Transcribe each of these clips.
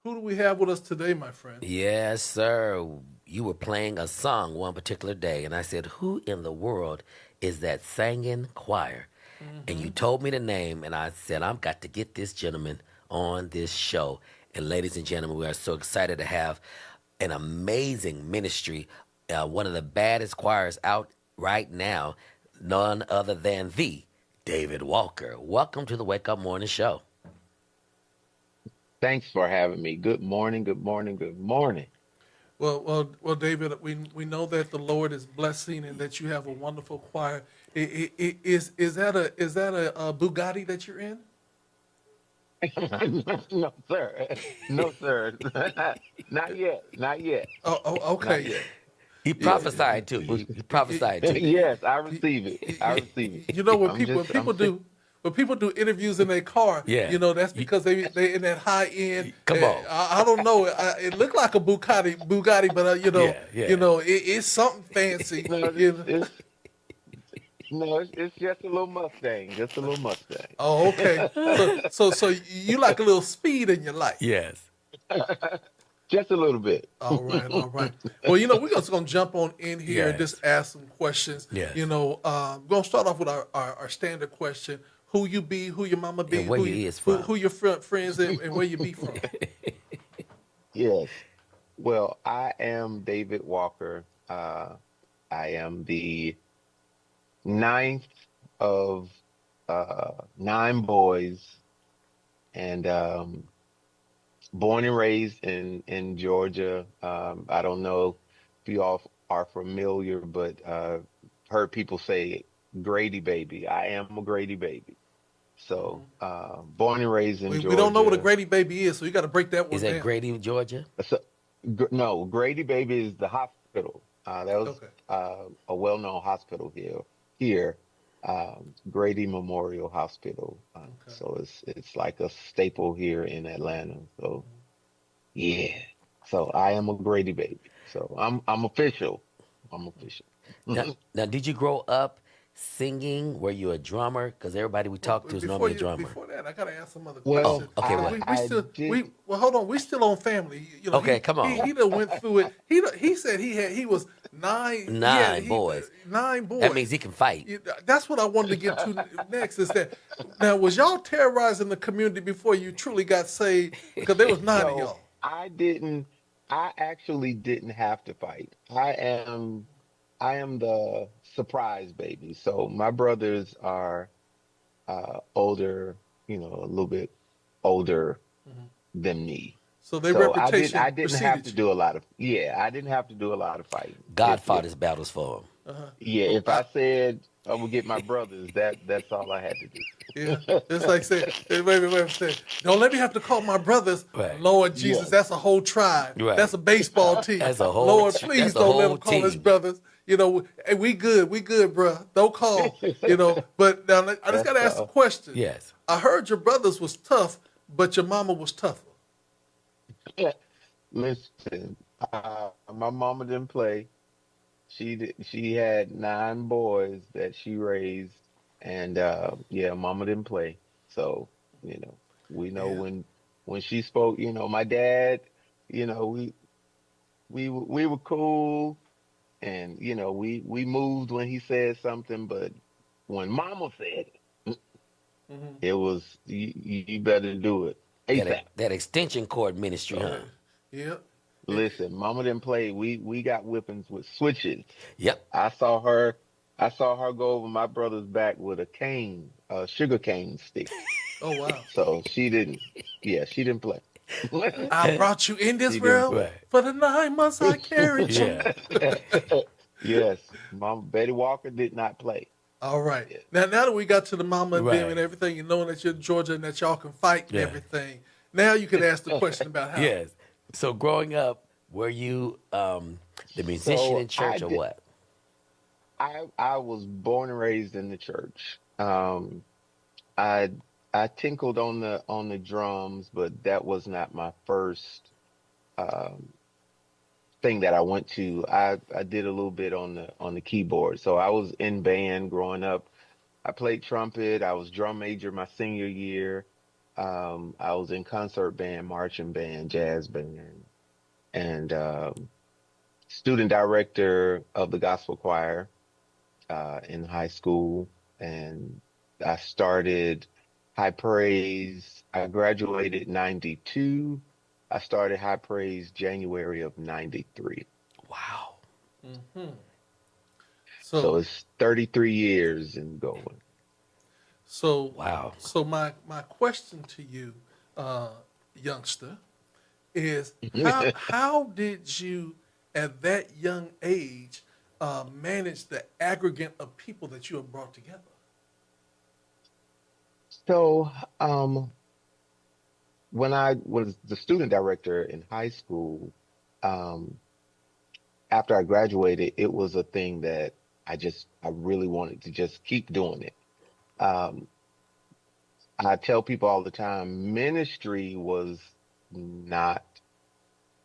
Who do we have with us today, my friend? Yes, sir. You were playing a song one particular day, and I said, "Who in the world is that singing choir?" And you Hmm. told me the name, and I said, "I've got to get this gentleman on this show." And ladies and gentlemen, we are so excited to have an amazing ministry, one of the baddest choirs out right now, none other than the David Walker. Welcome to the Wake Up Morning Show. Thanks for having me. Good morning, good morning, good morning. Well, David. We know that the Lord is blessing and that you have a wonderful choir. Is that a Bugatti that you're in? No, sir. No, sir. Not yet. Not yet. Oh, Not okay. yet. He Yeah. prophesied to you. Was- He Y- prophesied to you. Yes, I y- receive it. I receive it. You know when I'm people when just, I'm people sick. do when people do interviews in their car, Yeah. that's You, because they in that high end. come on. I don't know. It looked like a Bugatti, but Yeah, yeah. it's something fancy. No, You know. it's just a little Mustang. Just a little Mustang. Oh, okay. So you like a little speed in your life. Yes. Just a little bit. All right, all right. Well, we're just gonna jump on in here and Yes. just ask some questions. Yes. We're gonna start off with our standard question: Who you be, who your mama be, And where who you is who from. your friends and where you be from. Yes. Well, I am David Walker. I am the ninth of nine boys, and born and raised in Georgia. I don't know if you all are familiar, but heard people say Grady baby. I am a Grady baby. So Mhm. born and raised in We don't know what a Georgia. Grady baby is, so you got to break that Is one that down. Grady, Georgia? So, no, Grady baby is the hospital. That was Okay, a well-known hospital here, Grady Memorial Hospital. okay. So it's like a staple here in Atlanta. So yeah. So I am a Grady baby. So I'm official. I'm official. Now, did you grow up singing? Were you a drummer? Because everybody we Well, talk to is normally a drummer. before that, I gotta ask some other Well, questions. Oh, okay. I What? We I still did. well, hold on. We still on family. Okay, come on. He done went through it. He said he was nine. Nine boys. Nine That means boys. he can fight. That's what I wanted to get to next. Is that now was y'all terrorizing the community before you truly got saved? Because there was nine of No, y'all. I didn't. I actually didn't have to fight. I am the surprise baby. So my brothers are older, a little bit older Mhm. than me. So their So I reputation didn't have preceded to you. do a lot of yeah, I didn't have to do a lot of fighting. God fought his battles for him. Uh-huh. Yeah, Well, if I said I would get my brothers, that's all I had to yeah, do. it's like say, hey, wait, say, don't let me have to call my brothers. Right. Lord Jesus, Yes. that's a whole tribe. That's Right. a baseball team. That's a whole. Lord, please That's a don't let whole him call his team. brothers. Hey, we good, bro. Don't call. But now I just That's gotta ask a all. question. Yes. I heard your brothers was tough, but your mama was tougher. Listen, my mama didn't play. She had nine boys that she raised, and yeah, mama didn't play. So, you know, we know Yeah. when she spoke, my dad, you know, we were cool, and we moved when he said something, but when mama said it, Hmm. it was you better do it ASAP. That extension cord ministry, Yeah. huh? Yeah. Listen, mama didn't play. We got whippings with switches. Yep. I saw her I saw her go over my brother's back with a cane, a sugar cane stick. Oh wow. So she didn't, yeah, she didn't play. I brought you in this She didn't world play. Right. for the 9 months I carried you. Yeah. Yes, Mama Betty Walker did not play. All right. Yeah. Now that we got to the mama and them and Right. everything, and knowing that you're in Georgia and that y'all can fight and Yeah. everything, now you can ask the question about how. Yes. So growing up, were you the musician in So church or what? I was born and raised in the church. I I tinkled on the drums, but that was not my first um, thing that I went to. I did a little bit on the keyboard. So I was in band growing up. I played trumpet. I was drum major my senior year. I was in concert band, marching band, jazz band, and student director of the gospel choir in high school. And I started High Praise. I graduated 92. I started High Praise January of 93. Wow. So So it's 33 years and going. so Wow. so my question to you, uh, youngster, is how did you at that young age manage the aggregate of people that you have brought together? So, when I was the student director in high school, um, after I graduated, it was a thing that I really wanted to just keep doing it. Um, I tell people all the time, ministry was not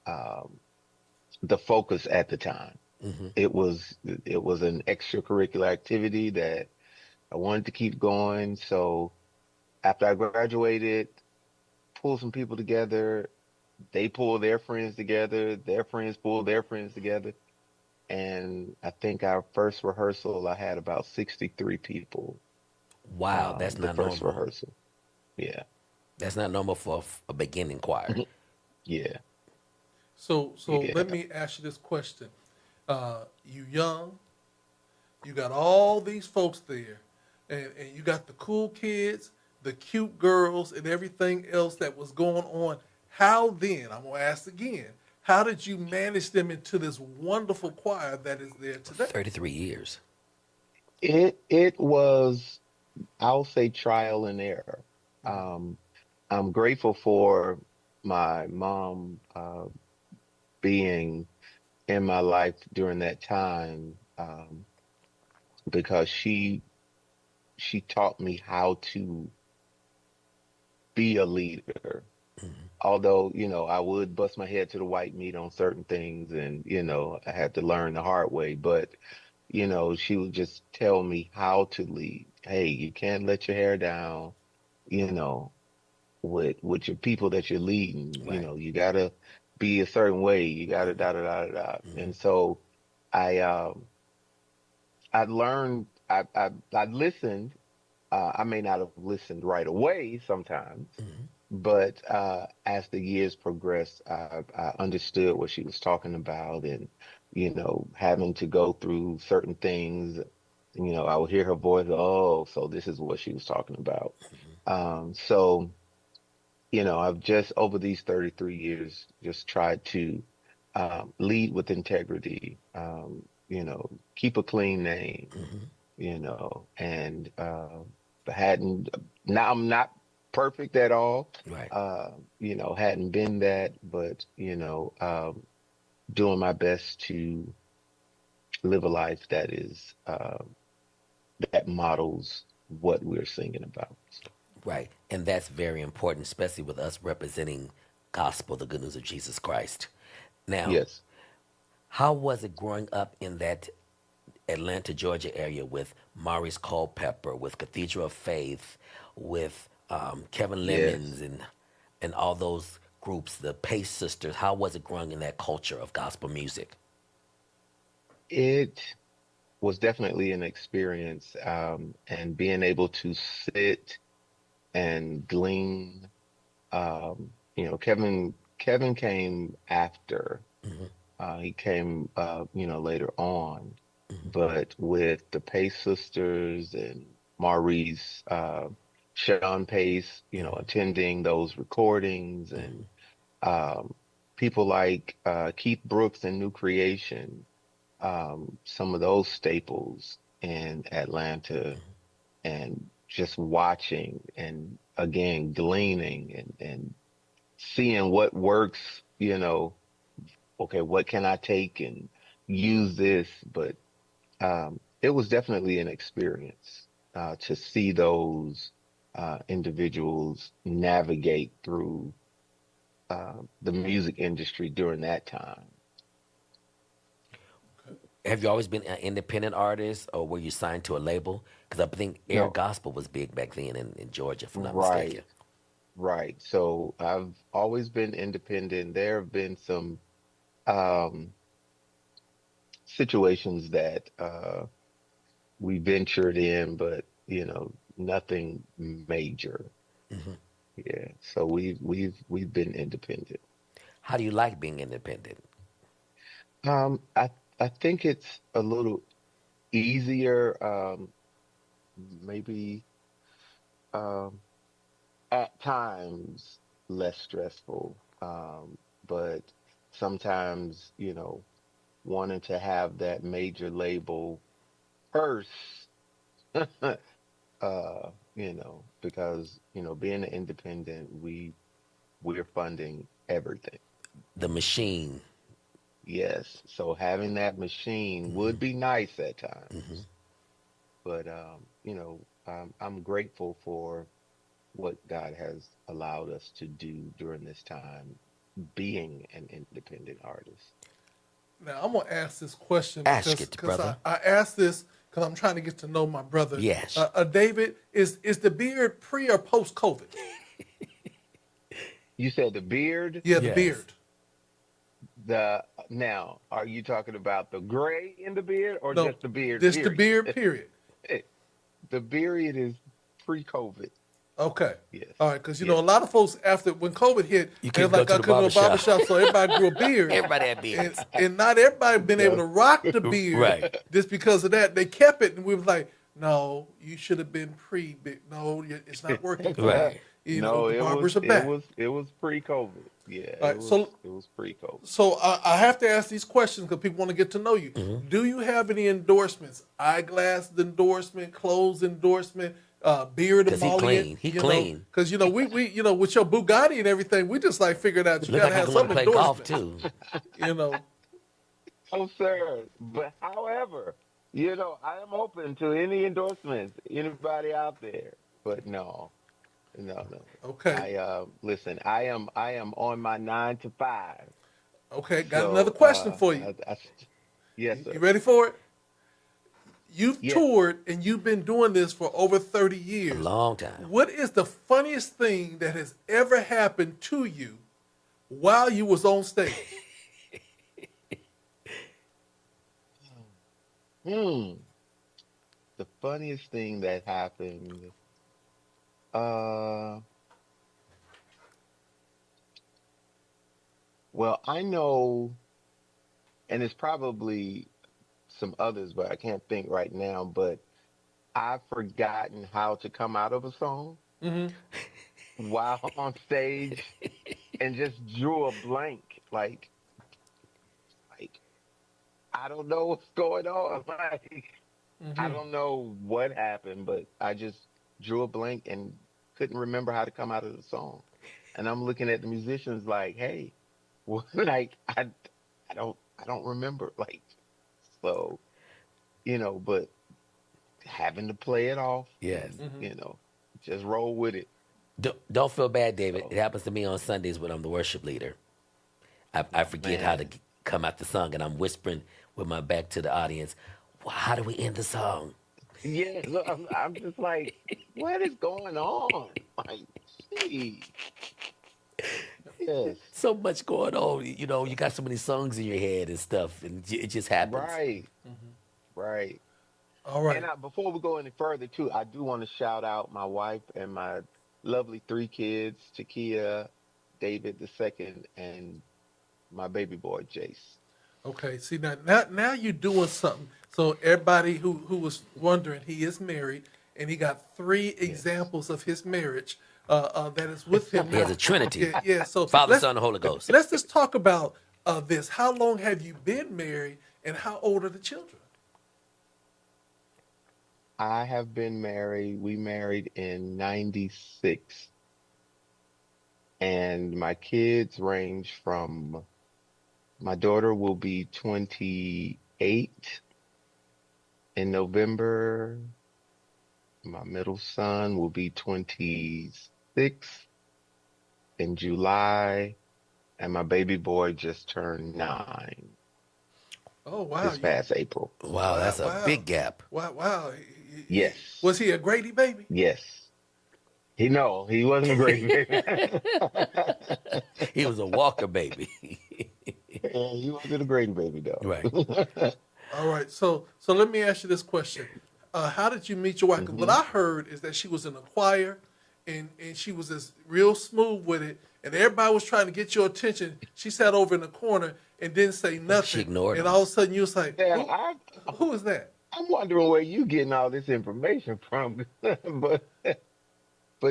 um, the focus at the time. Hmm. It was an extracurricular activity that I wanted to keep going. So after I graduated, pull some people together. They pull their friends together. Their friends pull their friends together. And I think our first rehearsal, I had about 63 people. Wow, that's The not first normal. rehearsal. Yeah. That's not normal for a beginning choir. Yeah. So let Yeah. me ask you this question: you young, you got all these folks there, and you got the cool kids, the cute girls, and everything else that was going on. How then, I'm going to ask again, how did you manage them into this wonderful choir that is there today? 33 years. It was, I'll say, trial and error. Um, I'm grateful for my mom being in my life during that time, because she taught me how to be a leader. Hmm. Although, I would bust my head to the white meat on certain things, and, I had to learn the hard way. But, she would just tell me how to lead. Hey, you can't let your hair down, you know, with your people that you're leading. Right. You gotta be a certain way. You gotta da da da da da. Hmm. And so I I learned I listened. I may not have listened right away sometimes, Hmm. but as the years progressed, I understood what she was talking about, and having to go through certain things. I would hear her voice. Oh, so this is what she was talking about. So I've just over these 33 years just tried to lead with integrity. Keep a clean name. Hmm. And hadn't now I'm not perfect at all. Right. Hadn't been that, but doing my best to live a life that is that models what we're singing about. Right. And that's very important, especially with us representing gospel, the good news of Jesus Christ. Now, Yes. how was it growing up in that Atlanta, Georgia area with Maurice Culpepper, with Cathedral of Faith, with Kevin Yes. Lemons, and all those groups, the Pace Sisters? How was it growing in that culture of gospel music? It was definitely an experience, and being able to sit and glean. Kevin came after. Hmm. He came, later on, Hmm. but with the Pace sisters and Maurice, Sean Pace, attending those recordings, and Hmm. um, people like Keith Brooks and New Creation, some of those staples in Atlanta, and just watching and again gleaning and seeing what works, okay, what can I take and use this? But it was definitely an experience to see those individuals navigate through the music industry during that time. Okay. Have you always been an independent artist, or were you signed to a label? Because I think Air No, Gospel was big back then in Georgia, if I'm not right. mistaken. right. So I've always been independent. There have been some um, situations that we ventured in, but nothing major. Hmm. Yeah. So we've been independent. How do you like being independent? I think it's a little easier, maybe um, at times less stressful, but sometimes, wanting to have that major label first, because, being an independent, we're funding everything. The machine. Yes. So having that machine would be nice at Hmm. times, but I'm grateful for what God has allowed us to do during this time, being an independent artist. Now I'm gonna ask this question Ask because it, brother. I asked this because I'm trying to get to know my brother. Yes. David, is the beard pre or post COVID? You said the beard, Yeah, the Yes. beard. the now, are you talking about the gray in the beard or No, just the beard, this the period? beard. Period. The beard is pre-COVID. Okay. Yes. All right, because a Yes. lot of folks after when COVID hit, You they was couldn't go like, to I the couldn't go barber to a barber shop. shop, so everybody grew a beard, Everybody had beards. and not everybody been able No. to rock the beard Right. just because of that. They kept it, and we was like, no, you should have been pre-big. No, it's not working for you. Right. No, The it was barbers are it back. was it was pre-COVID. Yeah, All it right, was so it was pre-COVID. so I have to ask these questions because people want to get to know you. Hmm. Do you have any endorsements? Eyeglass endorsement, clothes endorsement, beard Cause he emollient? clean. He clean. Because we with your Bugatti and everything, we just like figured out you Look got to like he have want some to play golf endorsements. too. You know, Oh, sir. But however, I am open to any endorsements, anybody out there. But no, no, no. okay, Listen, I am on my 9 to 5. okay. Got another So question for you. yes, You sir. ready for it? You've Yes. toured and you've been doing this for over 30 A years. long time. What is the funniest thing that has ever happened to you while you was on stage? Hmm. The funniest thing that happened. Uh, well, I know, and it's probably some others, but I can't think right now. But I've forgotten how to come out of a song Hmm. while on stage and just drew a blank. Like I don't know what's going on. Like I Hmm. don't know what happened, but I just drew a blank and couldn't remember how to come out of the song. And I'm looking at the musicians like, hey, like I don't remember. Like so, but having to play it off Yes. and Hmm. just roll with it. Don't feel bad, David. It So happens to me on Sundays when I'm the worship leader. I forget how to man, come out the song, and I'm whispering with my back to the audience. Well, how do we end the song? yeah, look, I'm just like, what is going on? Like, gee, yes, So much going on. You got so many songs in your head and stuff, and it just happens. right, right. All And right. before we go any further, too, I do want to shout out my wife and my lovely 3 kids, Takia, David the second, and my baby boy, Jace. Okay. See now you're doing something. So everybody who was wondering, he is married, and he got three Yes. examples of his marriage that is with him He has a now. trinity: Yeah, yeah. So Father, Son, and Holy Ghost. let's just talk about this. How long have you been married, and how old are the children? I have been married. We married in 96, and my kids range from my daughter will be 28 in November. My middle son will be 26 in July, and my baby boy just turned 9 Oh wow, this past April. Wow, wow, that's a wow, big gap. wow, wow. Yes, Was he a Grady baby? yes, He wasn't a great baby. He was a Walker baby. Yeah, he wasn't a great baby Right. though. All right. So let me ask you this question: how did you meet your wife? 'Cause what Hmm. I heard is that she was in the choir, and she was just real smooth with it, and everybody was trying to get your attention. She sat over in the corner and didn't say She nothing, ignored and him. all of a sudden you was like, Yeah, who is that?" I'm wondering where you getting all this information from, but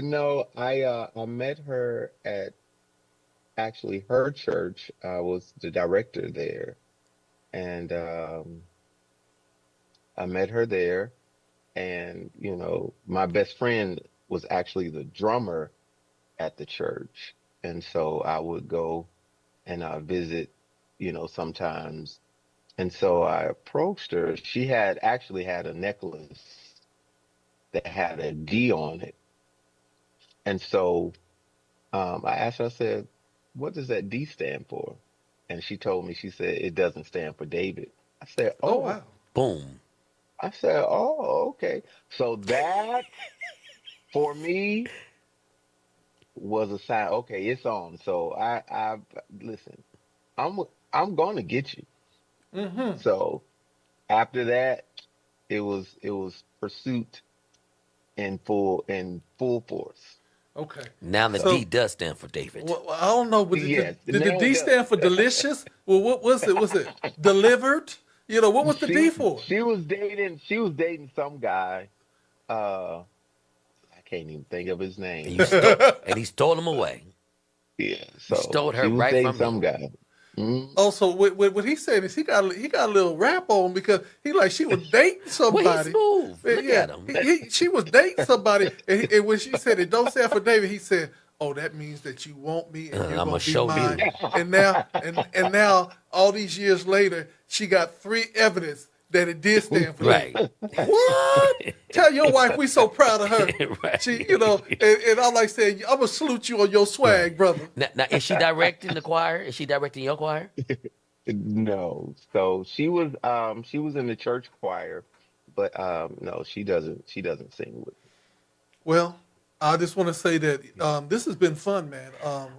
no, I met her at actually her church. I was the director there, and I met her there. And my best friend was actually the drummer at the church, and so I would go and visit, sometimes. And so I approached her. She had actually had a necklace that had a D on it, and so I asked her. I said, "What does that D stand for?" And she told me. She said it doesn't stand for David. I said, Oh "Oh." wow. Boom. I said, "Oh, okay." So that for me was a sign. Okay, it's on. So I listen. I'm I'm gonna get you. Mm-hmm. So after that, it was pursuit in full force. Okay. Now the So D So does stand for David. well, I don't know, but yes, did the now it D stand for does. delicious? Well, what was it? Was it delivered? What was the D she for? she was dating some guy. Uh, I can't even think of his And name. you stole and he stole him away. Yeah, You so stole her she was right dating from me. some guy. Mm, Also, what he said is he got a little rap on because he like she was dating Well, he's somebody. smooth. Look Yeah, at him. she was dating somebody, and when she said it don't stand for David, he said, "Oh, that means that you want me and you're I'm gonna gonna be show mine." you. And now all these years later, she got three evidence that it did stand for David. Right. What? Tell your wife we so proud of her. She, Right. and I like saying, I'm gonna salute you on your Right. swag, brother. Now, is she directing the choir? Is she directing your choir? no, so she was in the church choir, but no, she doesn't sing with Well, I just want to say that me. this has been fun, man.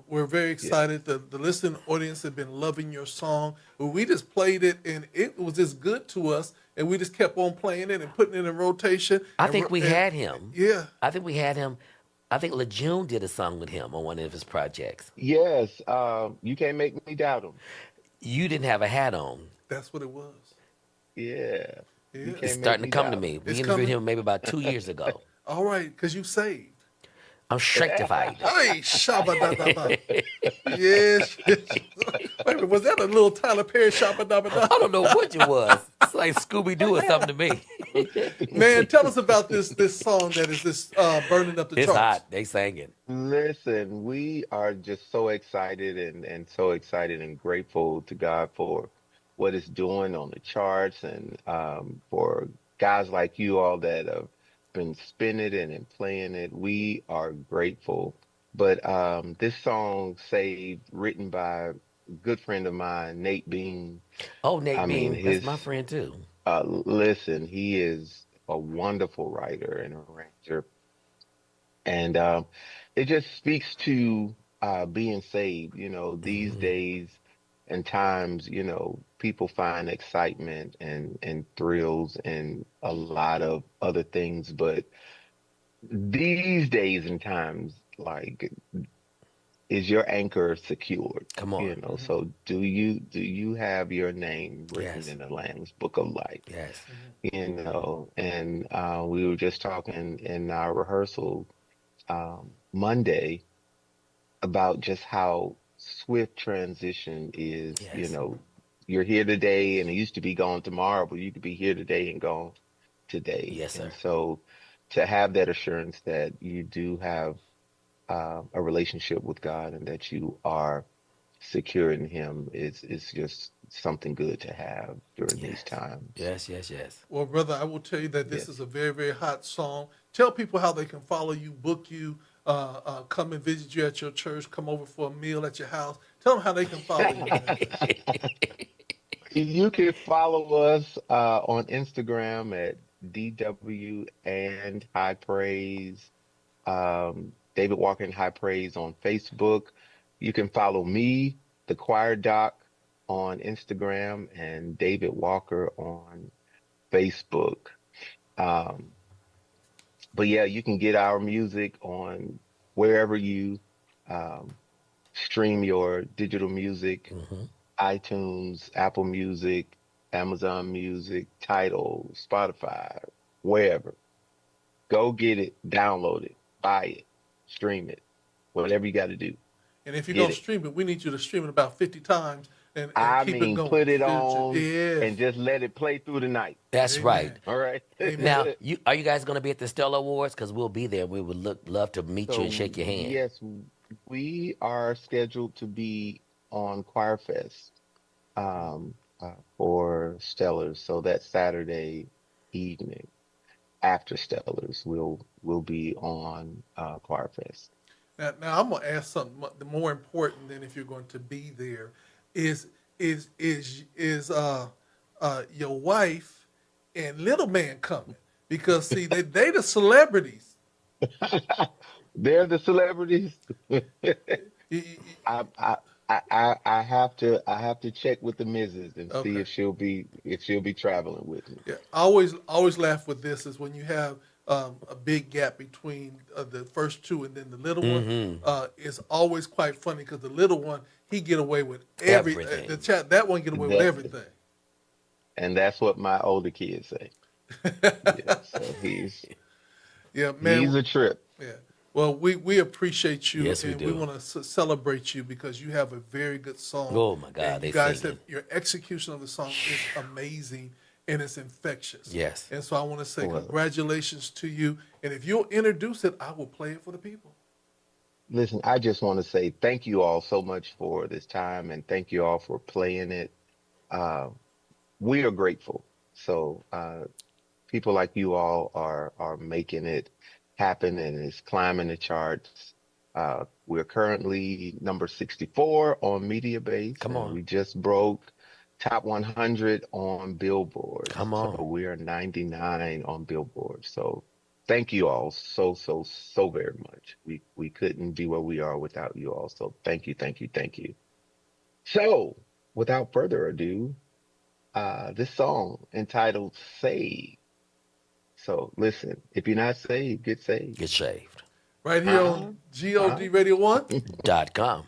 We're very Yes. excited. The listening audience have been loving your song. Well, we just played it, and it was just good to us, and we just kept on playing it and putting it in rotation. I And, think we and had him. yeah, I think we had him. I think Lejeune did a song with him on one of his projects. Yes, you can't make me doubt him. You didn't have a hat on. that's what it was. Yeah, you Yeah, It's can't make starting to me come to doubt me. him. We it's interviewed coming. him maybe about 2 years ago. All right, because you saved. I'm sanctified. Hey, shabba da da da. Yes. Wait a minute, was that a little Tyler Perry shabba da da da? I don't know what it was. It's like Scooby Doo or something to me. Man, tell us about this song that is this burning up the It's charts. hot. They sang it. Listen, we are just so excited and so excited and grateful to God for what it's doing on the charts and for guys like you all that have been spinning it and playing it. We are grateful. But this song, Saved, written by a good friend of mine, Nate Bean. Oh, Nate I mean, Beam. That's my friend too. listen, he is a wonderful writer and arranger. And it just speaks to being saved. These Hmm. days and times, people find excitement and thrills and a lot of other things. But these days and times, like, is your anchor secured? Come on. So do you have your name written Yes. in the Lamb's Book of Life? Yes. And we were just talking in our rehearsal Monday about just how swift transition is. Yes. You're here today and it used to be gone tomorrow, but you could be here today and gone today. Yes, And sir. so to have that assurance that you do have a relationship with God and that you are secure in Him is just something good to have during these Yes. times. Yes. Yes. Yes. Well, brother, I will tell you that this Yes. is a very, very hot song. Tell people how they can follow you, book you, come and visit you at your church, come over for a meal at your house. Tell them how they can follow you, man. You can follow us on Instagram at DW and High Praise. David Walker in High Praise on Facebook. You can follow me, the Choir Doc, on Instagram, and David Walker on Facebook. Um, but yeah, you can get our music on wherever you um, stream your digital music, Hmm. iTunes, Apple Music, Amazon Music, Tidal, Spotify, wherever. Go get it, download it, buy it, stream it, whatever you got to do. And if you're Get gonna it. stream it, we need you to stream it about 50 times and I keep it mean, going. put it Spiritual. on Yes. and just let it play through the night. That's right. Amen. All right. Amen. Now, are you guys going to be at the Stella Awards? Because we'll be there. We would love to meet you and So, shake your hand. yes, we are scheduled to be on Choir Fest for Stellars. So that Saturday evening after Stellars, we'll be on Choir Fest. Now I'm gonna ask something more important than if you're going to be there. Is your wife and little man coming? Because see, they the celebrities. They're the celebrities. You- I, I I have to check with the missus and see okay. if she'll be traveling with me. Yeah, I always laugh with this is when you have a big gap between the first two and then the little one. Hmm. It's always quite funny because the little one he get away with Everything. the chat that one get away with That everything. and that's what my older kids say. Yeah, so he's Yeah, man. he's a trip. Yeah. Well, we appreciate you Yes, we and we do. want to celebrate you because you have a very good song. Oh, my God, And you they guys singing. have your execution of the song is amazing and it's infectious. Yes. And so I want to say Well, congratulations to you. And if you'll introduce it, I will play it for the people. listen, I just want to say thank you all so much for this time and thank you all for playing it. Uh, we are grateful. So people like you all are making it happen and it's climbing the charts. We're currently number 64 on Media Base, Come and on. we just broke top 100 on Billboard. Come So on. we are 99 on Billboard. So thank you all so very much. We couldn't be where we are without you all. So thank you, thank you, thank you. So without further ado, this song entitled "Save." So listen, if you're not saved, get saved. Get shaved. Right here Uh-huh. on God Uh-huh. Radio 1. .com.